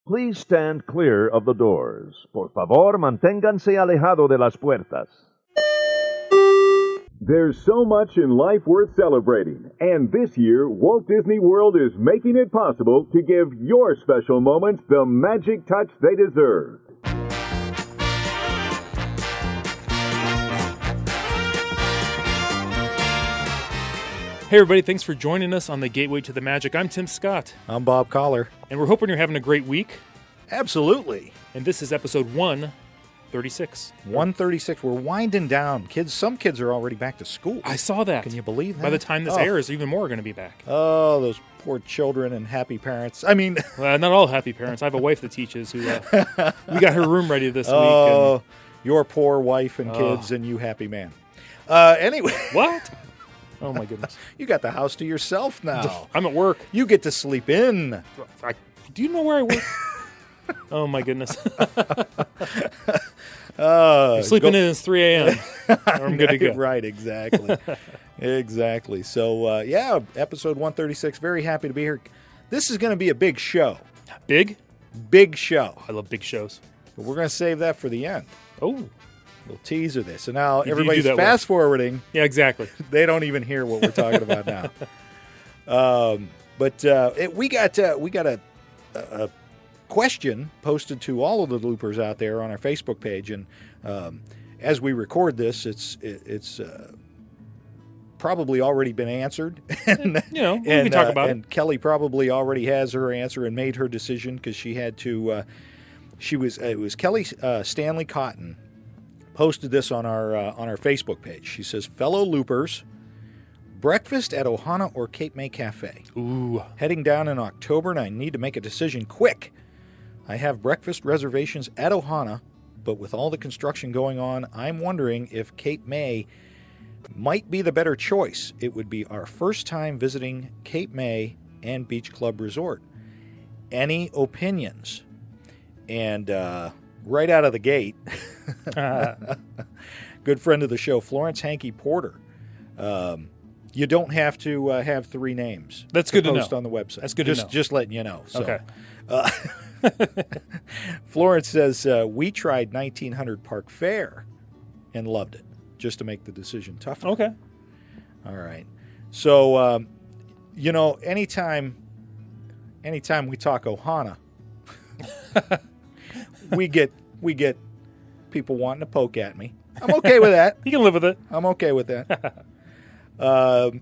Please stand clear of the doors. Por favor, manténganse alejado de las puertas. There's so much in life worth celebrating, and this year, Walt Disney World is making it possible to give your special moments the magic touch they deserve. Hey everybody, thanks for joining us on the Gateway to the Magic. I'm Tim Scott. I'm Bob Collar. And we're hoping you're having a great week. Absolutely. And this is episode 136. 136. We're winding down. Some kids are already back to school. I saw that. Can you believe that? By the time this airs, even more are going to be back. Oh, those poor children and happy parents. I mean... Well, not all happy parents. I have a wife that teaches who... we got her room ready this week. Oh, and... your poor wife and kids and you happy man. Anyway... What? Oh, my goodness. You got the house to yourself now. I'm at work. You get to sleep in. Do you know where I work? Oh, my goodness. Sleeping in is 3 a.m. I'm good to go. Right, exactly. Exactly. So, episode 136. Very happy to be here. This is going to be a big show. Big? Big show. I love big shows. But we're going to save that for the end. Oh. Little teaser this. So now everybody's fast forwarding. Yeah, exactly. They don't even hear what we're talking about now. We got a question posted to all of the Bloopers out there on our Facebook page, and as we record this, it's probably already been answered. And, we can talk about it. And Kelly probably already has her answer and made her decision because she had to. It was Kellie Stanley Cotton. Posted this on our Facebook page. She says, "Fellow Loopers, breakfast at Ohana or Cape May Cafe. Ooh. Heading down in October, and I need to make a decision quick. I have breakfast reservations at Ohana, but with all the construction going on, I'm wondering if Cape May might be the better choice. It would be our first time visiting Cape May and Beach Club Resort. Any opinions?" And right out of the gate, good friend of the show, Florence Hankey Porter. You don't have to have three names. That's good to post know. On the website. That's good to know. Just letting you know. So, okay. Florence says, we tried 1900 Park Fair and loved it, just to make the decision tougher. Okay. All right. So, anytime we talk Ohana, we get people wanting to poke at me. I'm okay with that. You can live with it. I'm okay with that. Of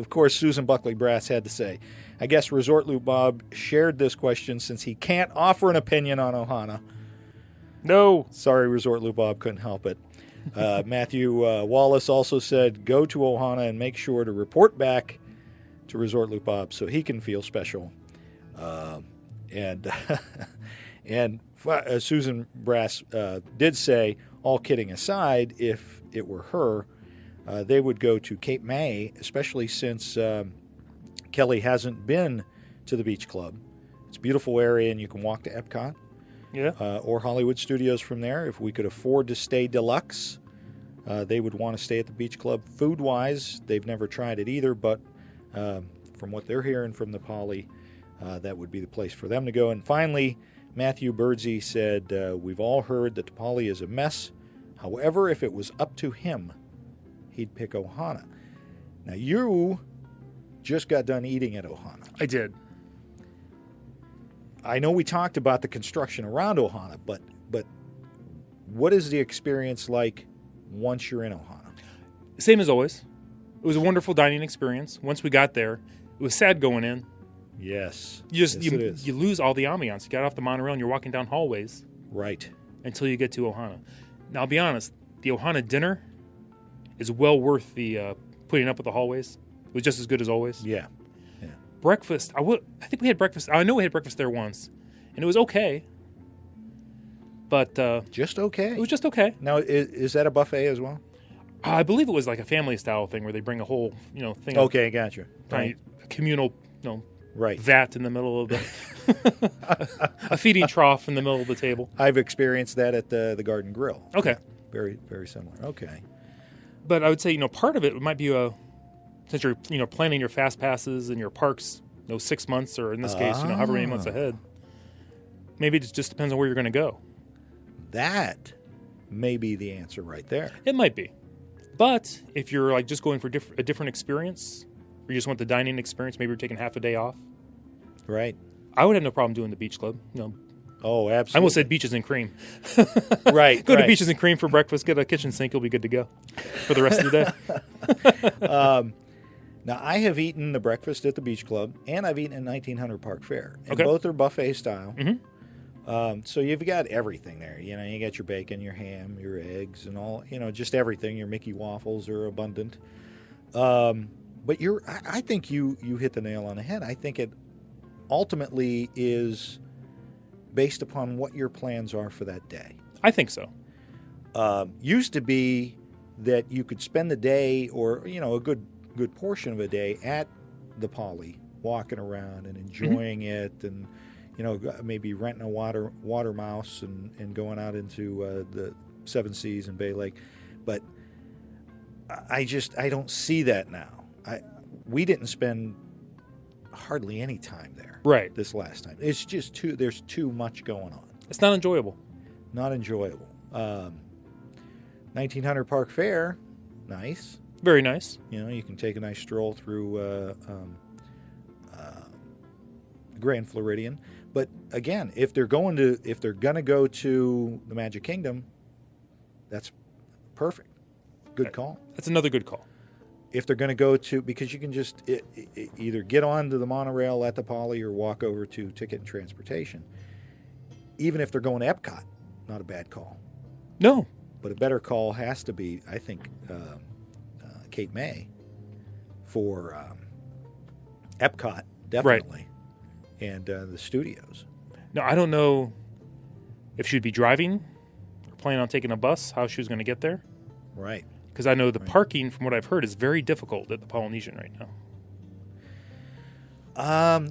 course, Susan Buckley Brass had to say, I guess Resort Loop Bob shared this question since he can't offer an opinion on Ohana. No. Sorry, Resort Loop Bob, couldn't help it. Matthew Wallace also said, go to Ohana and make sure to report back to Resort Loop Bob so he can feel special. And Susan Brass did say, all kidding aside, if it were her, they would go to Cape May, especially since Kelly hasn't been to the Beach Club. It's a beautiful area, and you can walk to Epcot or Hollywood Studios from there. If we could afford to stay deluxe, they would want to stay at the Beach Club. Food-wise, they've never tried it either, but from what they're hearing from the Poly, that would be the place for them to go. And finally, Matthew Birdsey said, we've all heard that the Poly is a mess. However, if it was up to him, he'd pick Ohana. Now, you just got done eating at Ohana. I did. I know we talked about the construction around Ohana, but what is the experience like once you're in Ohana? Same as always. It was a wonderful dining experience. Once we got there, it was sad going in. Yes. You lose all the ambiance. You got off the monorail and you're walking down hallways. Right. Until you get to Ohana. Now, I'll be honest. The Ohana dinner is well worth the putting up with the hallways. It was just as good as always. Yeah. Breakfast. I think we had breakfast. I know we had breakfast there once. And it was okay. But just okay? It was just okay. Now, is that a buffet as well? I believe it was like a family-style thing where they bring a whole thing. Okay, gotcha. Right. Communal right. vat in the middle of the a feeding trough in the middle of the table. I've experienced that at the Garden Grill. Okay. Very, very similar. Okay. But I would say, part of it might be since you're planning your fast passes and your parks, 6 months or in this case, however many months ahead. maybe it just depends on where you're going to go. That may be the answer right there. It might be. But if you're like just going for a different experience, or you just want the dining experience, maybe you're taking half a day off. Right. I would have no problem doing the beach club. Oh, absolutely. I almost said beaches and cream. Right. Go to beaches and cream for breakfast, get a kitchen sink, you'll be good to go for the rest of the day. Now, I have eaten the breakfast at the Beach Club, and I've eaten at 1900 Park Fair. And Okay. both are buffet style. Mm-hmm. So you've got everything there. You got your bacon, your ham, your eggs, and all, just everything. Your Mickey waffles are abundant. But I think you hit the nail on the head. I think it ultimately is based upon what your plans are for that day. I think so. Used to be that you could spend the day or, a good portion of a day at the Poly, walking around and enjoying it, and maybe renting a water mouse and going out into the Seven Seas and Bay Lake. But I don't see that now. We didn't spend hardly any time there this last time. It's just there's too much going on. It's not enjoyable. Not enjoyable. 1900 Park Fair, nice. Very nice. You can take a nice stroll through Grand Floridian. But again, if they're gonna go to the Magic Kingdom, that's perfect. Good call. That's another good call. If they're going to go to, because you can just either get onto the monorail at the Poly or walk over to Ticket and Transportation. Even if they're going to Epcot, not a bad call. No. But a better call has to be, I think, Cape May for Epcot, definitely, and the studios. No, I don't know if she'd be driving or planning on taking a bus, how she was going to get there. Right. Because I know the parking, from what I've heard, is very difficult at the Polynesian right now.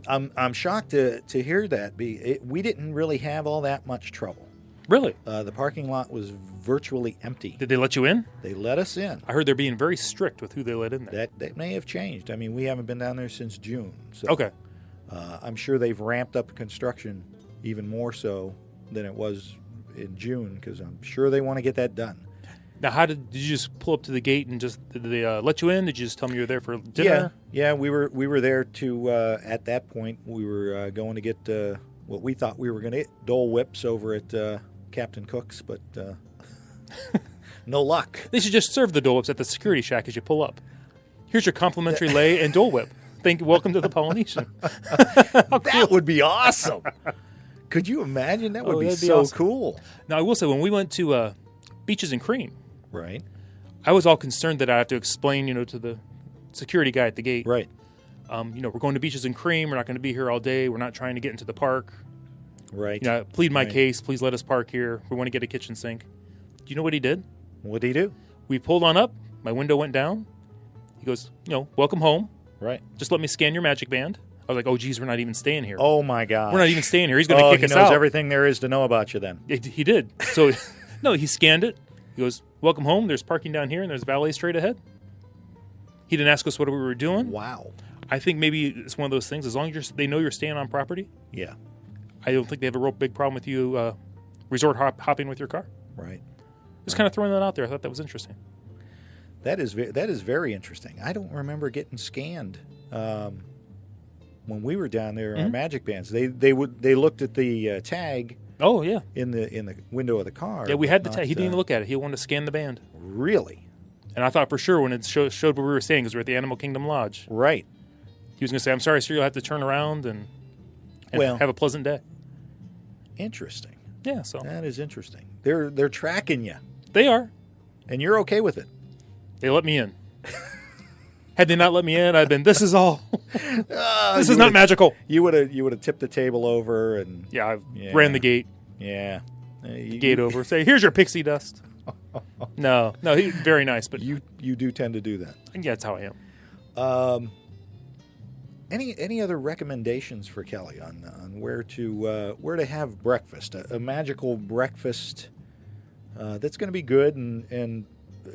I'm shocked to hear that. We didn't really have all that much trouble. Really? The parking lot was virtually empty. Did they let you in? They let us in. I heard they're being very strict with who they let in there. That may have changed. I mean, we haven't been down there since June. So, okay. I'm sure they've ramped up construction even more so than it was in June, because I'm sure they want to get that done. Now, did you just pull up to the gate and did they let you in? Did you just tell me you were there for dinner? Yeah, we were there to at that point we were going to get what we thought we were going to get, Dole Whips over at Captain Cook's, but no luck. They should just serve the Dole Whips at the security shack as you pull up. Here's your complimentary lei and Dole Whip. Welcome to the Polynesian. That would be awesome. Could you imagine? That would be so awesome. Cool. Now, I will say, when we went to Beaches and Cream, right, I was all concerned that I have to explain, to the security guy at the gate. Right. We're going to Beaches and Cream. We're not going to be here all day. We're not trying to get into the park. Right. Plead my case. Please let us park here. We want to get a kitchen sink. Do you know what he did? What did he do? We pulled on up. My window went down. He goes, welcome home. Right. Just let me scan your magic band. I was like, oh, geez, we're not even staying here. Oh, my God. We're not even staying here. He's going to kick us out. He knows everything there is to know about you then. He did. So, no, he scanned it. He goes, welcome home. There's parking down here, and there's valet straight ahead. He didn't ask us what we were doing. Wow. I think maybe it's one of those things. As long as they know you're staying on property. Yeah. I don't think they have a real big problem with you resort hopping with your car. Right. Just kind of throwing that out there. I thought that was interesting. That is very interesting. I don't remember getting scanned when we were down there on our magic bands. They looked at the tag. Oh yeah. In the window of the car. Yeah, we had the tag. He didn't even look at it. He wanted to scan the band. Really? And I thought for sure when it showed where we were staying, because we're at the Animal Kingdom Lodge. Right. He was going to say, "I'm sorry, sir. You'll have to turn around and have a pleasant day." Interesting. Yeah. So that is interesting. They're tracking you. They are. And you're okay with it. They let me in. Had they not let me in, I'd been, this is all. This is not magical. You would have tipped the table over and I ran the gate. Yeah. Gate over. Say, here's your pixie dust. No, he's very nice, but you do tend to do that. Yeah, that's how I am. Any other recommendations for Kelly on where to have breakfast? A magical breakfast that's going to be good and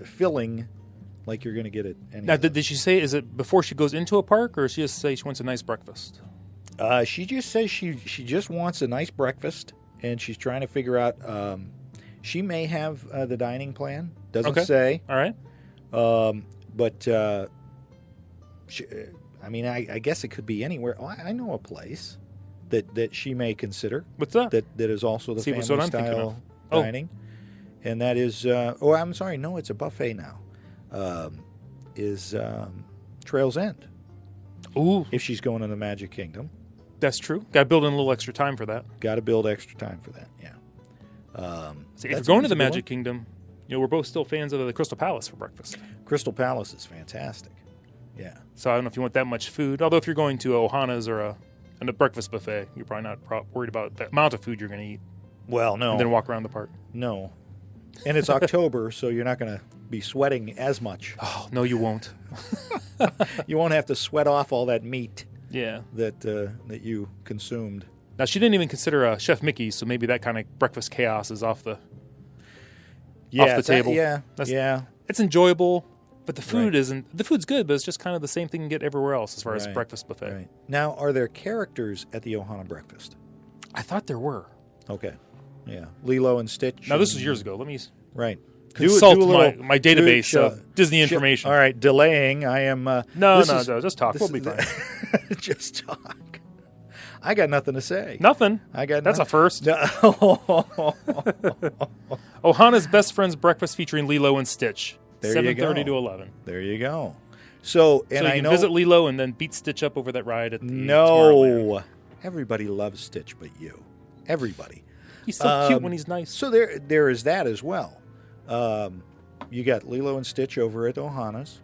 filling, like you're going to get it. Now, did she say, is it before she goes into a park, or she just say she wants a nice breakfast? She just says she just wants a nice breakfast and she's trying to figure out. She may have the dining plan. Doesn't Okay. say. All right. But I guess it could be anywhere. Oh, I know a place that she may consider. What's that? That is also the See, family that's what I'm thinking style of. Oh. dining, and that is. I'm sorry. No, it's a buffet now. Is Trail's End. Ooh, If she's going to the Magic Kingdom, that's true. Got to build in a little extra time for that. got to build extra time for that. Yeah. See, if you're That's going to a the good one. Magic Kingdom, we're both still fans of the Crystal Palace for breakfast. Crystal Palace is fantastic. Yeah. So I don't know if you want that much food. Although if you're going to Ohana's or a breakfast buffet, you're probably not worried about the amount of food you're going to eat Well, no. and then walk around the park. No. And it's October, so you're not going to be sweating as much. Oh, no, you won't. You won't have to sweat off all that meat Yeah. that you consumed. Now, she didn't even consider Chef Mickey's, so maybe that kind of breakfast chaos is off the table. Yeah. It's enjoyable, but the food Right. isn't. The food's good, but it's just kind of the same thing you get everywhere else as far as Right. breakfast buffet. Right. Now, are there characters at the Ohana breakfast? I thought there were. Okay. Yeah. Lilo and Stitch. Now, this was and- years ago. Let me Right. consult Do a little- my database do- of Disney information. All right. Delaying. I am. No, this is- just talk. this We'll be is- fine. Just talk. I got nothing to say. Nothing. I got That's a nothing. first. Ohana's Best Friends Breakfast featuring Lilo and Stitch. There you 7:30 go. to 11. There you go. So, and So you I can know visit Lilo and then beat Stitch up over that ride at the Tomorrowland. no, everybody loves Stitch, but you, everybody. He's so cute when he's nice. So there is that as well. You got Lilo and Stitch over at Ohana's.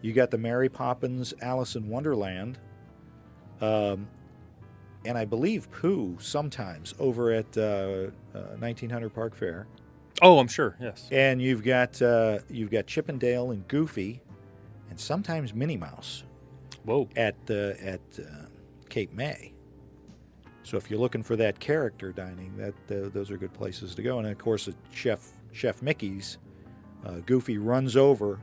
You got the Mary Poppins Alice in Wonderland. And I believe Pooh sometimes over at 1900 Park Fair. Oh, I'm sure. Yes. And you've got Chip and Dale and Goofy, and sometimes Minnie Mouse Whoa. at Cape May. So if you're looking for that character dining, those are good places to go. And of course, at Chef Mickey's, Goofy runs over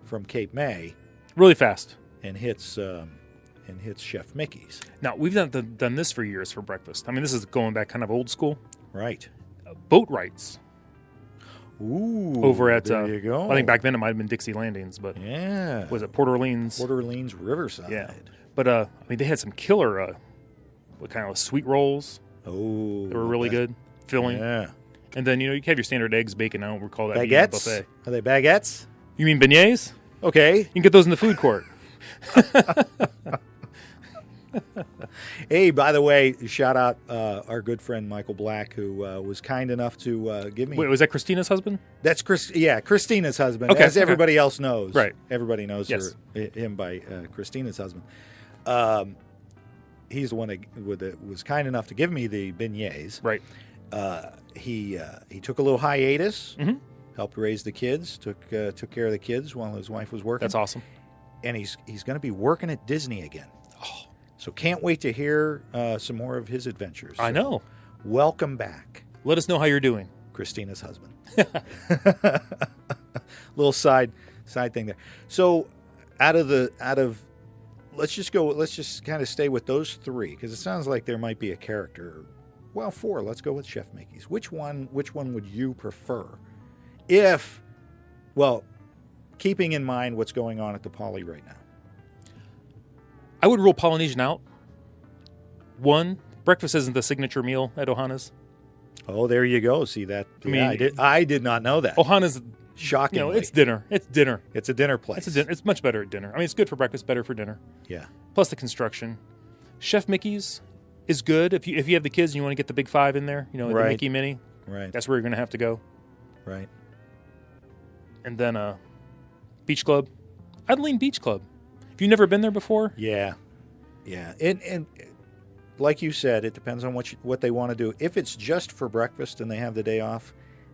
from Cape May Really fast. and hits Chef Mickey's. Now, we've done this for years for breakfast. I mean, this is going back kind of old school. Right. Boat rides. Ooh. Over at, there you go. I think back then it might have been Dixie Landings, but Yeah. was it Port Orleans? Port Orleans Riverside. Yeah. But, I mean, they had some killer, what kind of sweet rolls. Oh. They were really good, filling. Yeah. And then, you can have your standard eggs, bacon. I don't recall that being a Baguettes? buffet. Are they baguettes? You mean beignets? Okay. You can get those in the food court. Hey, by the way, shout out our good friend Michael Black, who was kind enough to give me. Wait, was that Christina's husband? That's Christina's husband, Okay, as okay. everybody else knows. Right. Everybody knows Yes. him by Christina's husband. He's the one that was kind enough to give me the beignets. Right. He took a little hiatus, Mhm. helped raise the kids, took care of the kids while his wife was working. That's awesome. And he's going to be working at Disney again. Oh. So can't wait to hear some more of his adventures. I know. Welcome back, Let us know how you're doing. Christina's husband. Little side thing there. So let's just kind of stay with those three, because it sounds like there might be a character. Well, four. Let's go with Chef Mickey's. Which one would you prefer? Keeping in mind what's going on at the Poly right now. I would rule Polynesian out. One, breakfast isn't the signature meal at Ohana's. Oh, there you go. See that? I did not know that. Ohana's, Shockingly. it's dinner. It's dinner. It's a dinner place. It's much better at dinner. I mean, it's good for breakfast, better for dinner. Yeah. Plus the construction. Chef Mickey's is good if you have the kids and you want to get the big five in there. The Right. Mickey Mini. Right. That's where you're going to have to go. Right. And then Beach Club. I'd lean Beach Club. If you've never been there before, Yeah. Yeah. And like you said, it depends on what they want to do. If it's just for breakfast and they have the day off,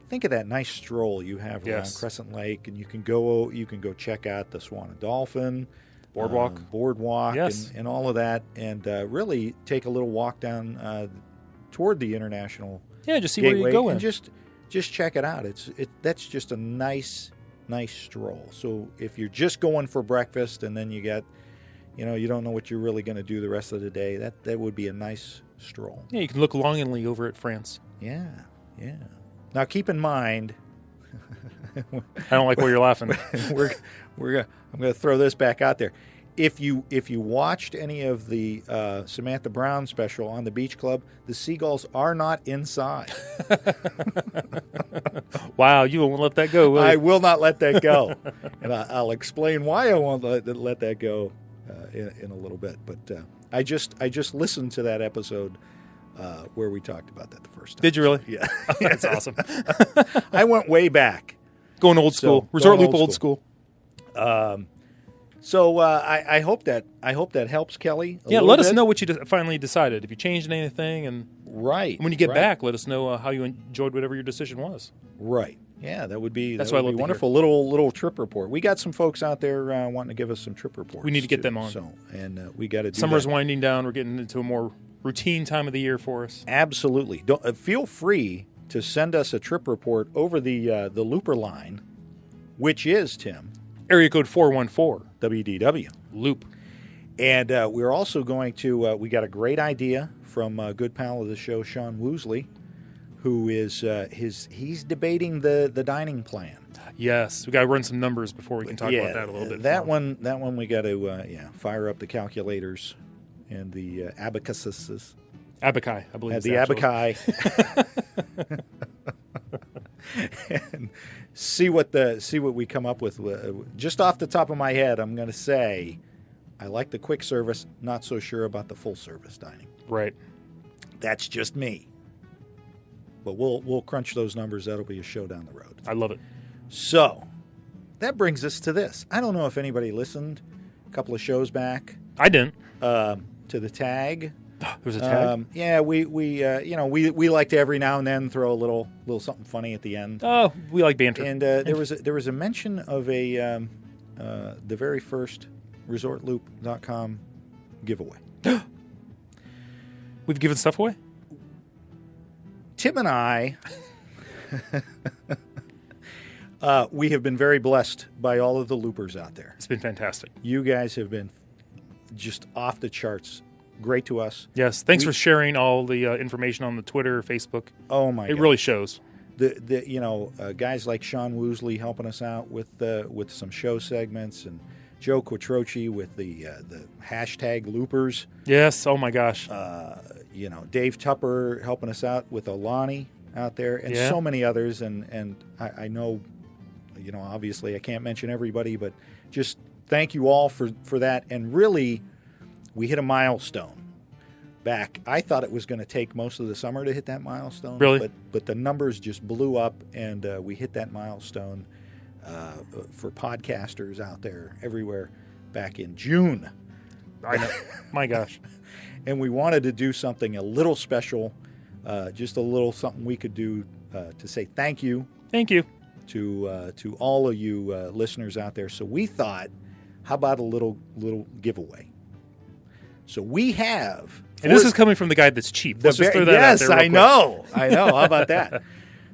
think of that nice stroll you have around Yes. Crescent Lake, and you can go check out the Swan and Dolphin Boardwalk. Yes. and all of that, and really take a little walk down toward the International yeah, just see Gateway, where you're going. and just check it out. That's just a nice stroll. So if you're just going for breakfast and then you got, you don't know what you're really going to do the rest of the day, that would be a nice stroll. Yeah, you can look longingly over at France. Yeah. Now keep in mind, I don't like where you're laughing. I'm going to throw this back out there. If you watched any of the Samantha Brown special on the Beach Club, the seagulls are not inside. Wow, you won't let that go, will you? I will not let that go, and I'll explain why I won't let that go in a little bit. But I just listened to that episode where we talked about that the first time. Did you really? Yeah, That's awesome. I went way back. Going old school. Resort Loop old school. So I hope that helps, Kelly. Yeah, let us know what you finally decided. If you changed anything, and right when you get back, let us know how you enjoyed whatever your decision was. Right. Yeah, that would be That's what I love to wonderful. Little trip report. We got some folks out there wanting to give us some trip reports. We need to get them on. So, and we got to do Summer's that. winding down. We're getting into a more routine time of the year for us. Absolutely. Feel free to send us a trip report over the Looper line, which is, Tim, Area code 414 WDW Loop. And we're also going to. We got a great idea from a good pal of the show, Sean Woosley, who is he's debating the dining plan. Yes, we got to run some numbers before we can talk about that a little bit. That one we got to fire up the calculators and the abacuses. Abaci, I believe. The abaci. And see what we come up with. Just off the top of my head, I'm going to say I like the quick service. Not so sure about the full service dining. Right. That's just me. But we'll crunch those numbers. That'll be a show down the road. I love it. So that brings us to this. I don't know if anybody listened a couple of shows back. I didn't. To the tag. There's a tag. Yeah, we like to every now and then throw a little something funny at the end. Oh, we like banter. And there was a mention of the very first ResortLoop.com giveaway. We've given stuff away? Tim and I, we have been very blessed by all of the loopers out there. It's been fantastic. You guys have been just off the charts. Great to us. Yes. Thanks for sharing all the information on the Twitter, Facebook. Oh my! It really shows. The guys like Sean Woosley helping us out with some show segments, and Joe Quattrochi with the hashtag loopers. Yes. Oh my gosh. Dave Tupper helping us out with Alani out there, and so many others. And I know, obviously I can't mention everybody, but just thank you all for that. And really, we hit a milestone back. I thought it was going to take most of the summer to hit that milestone. Really? But the numbers just blew up, and we hit that milestone for podcasters out there everywhere back in June. My gosh. And we wanted to do something a little special, just a little something we could do to say thank you. Thank you. To all of you listeners out there. So we thought, how about a little giveaway? So we have... And this is coming from the guy that's cheap. Let's just throw that out there real quick. I know. How about that?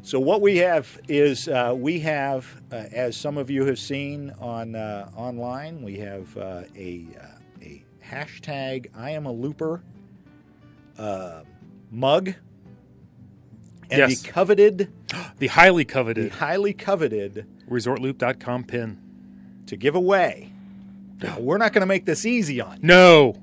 So what we have is, as some of you have seen on online, we have a hashtag I am a looper mug. And yes. the highly coveted ResortLoop.com pin to give away. Now, we're not going to make this easy on you. No.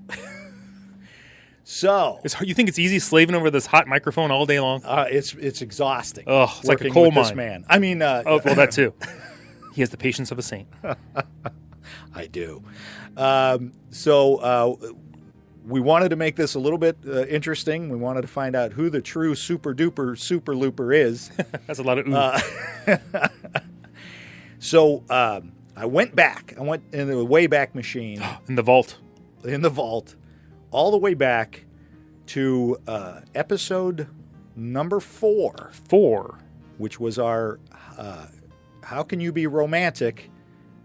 So you think it's easy slaving over this hot microphone all day long? It's exhausting. Oh, it's like a coal mine. This man. I mean, well, that too. He has the patience of a saint. I do. So we wanted to make this a little bit interesting. We wanted to find out who the true super duper super looper is. That's a lot of ooh. So I went back. I went in the Wayback Machine. In the vault. All the way back to episode number 4. 4. Which was our How Can You Be Romantic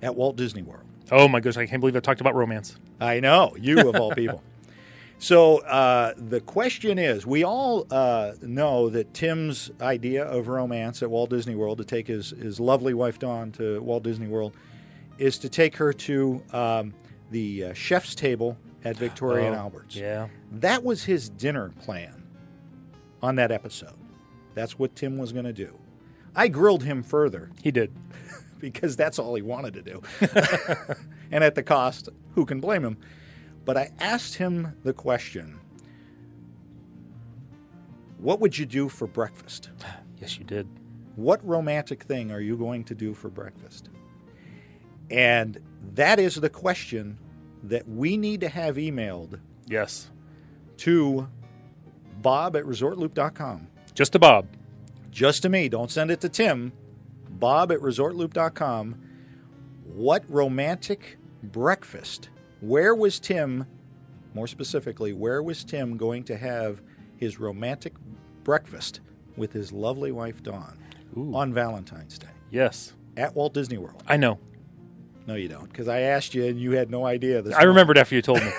at Walt Disney World. Oh my gosh, I can't believe I talked about romance. I know, you of all people. So the question is, we all know that Tim's idea of romance at Walt Disney World, to take his lovely wife Dawn to Walt Disney World, is to take her to the chef's table at Victoria and Albert's. Yeah. That was his dinner plan on that episode. That's what Tim was going to do. I grilled him further He did. because that's all he wanted to do. And at the cost, who can blame him? But I asked him the question, what would you do for breakfast? Yes, you did. What romantic thing are you going to do for breakfast? And that is the question that we need to have emailed Yes. to Bob at ResortLoop.com. Just to Bob. Just to me. Don't send it to Tim. Bob at ResortLoop.com. What romantic breakfast? Where was Tim, more specifically, where was Tim going to have his romantic breakfast with his lovely wife, Dawn, Ooh. on Valentine's Day Yes. at Walt Disney World? I know. No, you don't, because I asked you and you had no idea. I remembered after you told me.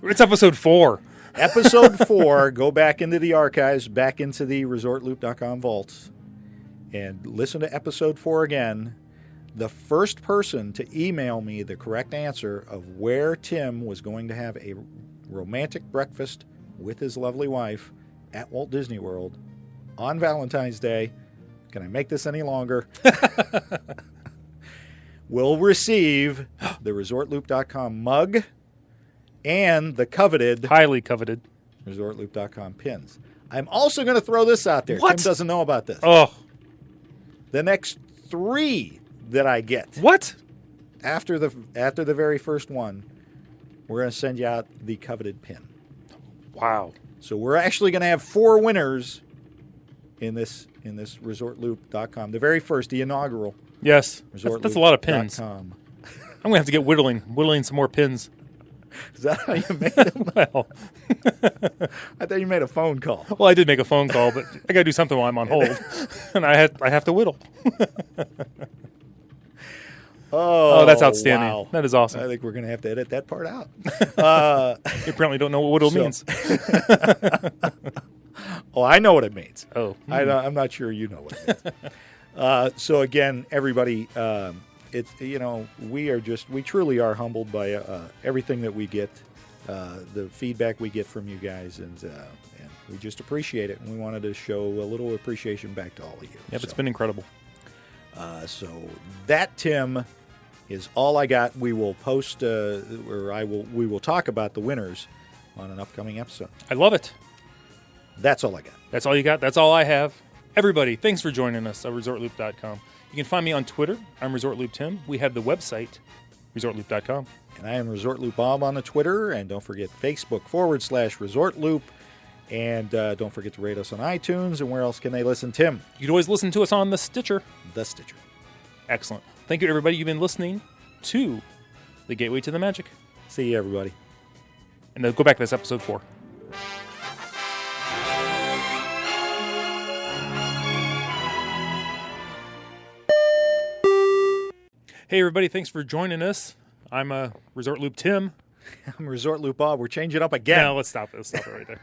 It's episode 4. Episode 4, go back into the archives, back into the ResortLoop.com vaults, and listen to episode 4 again. The first person to email me the correct answer of where Tim was going to have a romantic breakfast with his lovely wife at Walt Disney World on Valentine's Day, can I make this any longer? Will receive the ResortLoop.com mug and the coveted, Highly coveted. ResortLoop.com pins. I'm also going to throw this out there. What? Tim doesn't know about this. Oh. The next 3 that I get What? after the very first one, we're going to send you out the coveted pin. Wow. So we're actually going to have 4 winners in this ResortLoop.com. The very first, the inaugural. Yes. That's a lot of pins. ResortLoop.com. I'm going to have to get whittling some more pins. Is that how you made them? Well, I thought you made a phone call. well, I did make a phone call, but I got to do something while I'm on hold. And I have to whittle. Oh, that's outstanding. Wow. That is awesome. I think we're going to have to edit that part out. You apparently don't know what whittle means. Oh, I know what it means. Oh. I'm not sure you know what it means. So again, everybody, we truly are humbled by everything that we get, the feedback we get from you guys, and we just appreciate it. And we wanted to show a little appreciation back to all of you. Yep, it's been incredible. So that, Tim, is all I got. We will post, we will talk about the winners on an upcoming episode. I love it. That's all I got. That's all you got. That's all I have. Everybody, thanks for joining us at ResortLoop.com. You can find me on Twitter. I'm ResortLoopTim. We have the website, ResortLoop.com. And I am ResortLoop Bob on the Twitter. And don't forget Facebook.com/ResortLoop. And don't forget to rate us on iTunes. And where else can they listen, Tim? You can always listen to us on the Stitcher. The Stitcher. Excellent. Thank you, everybody. You've been listening to The Gateway to the Magic. See you, everybody. And then go back to this episode 4. Hey, everybody. Thanks for joining us. I'm Resort Loop Tim. I'm Resort Loop Bob. We're changing up again. No, let's stop it. Let's stop it right there.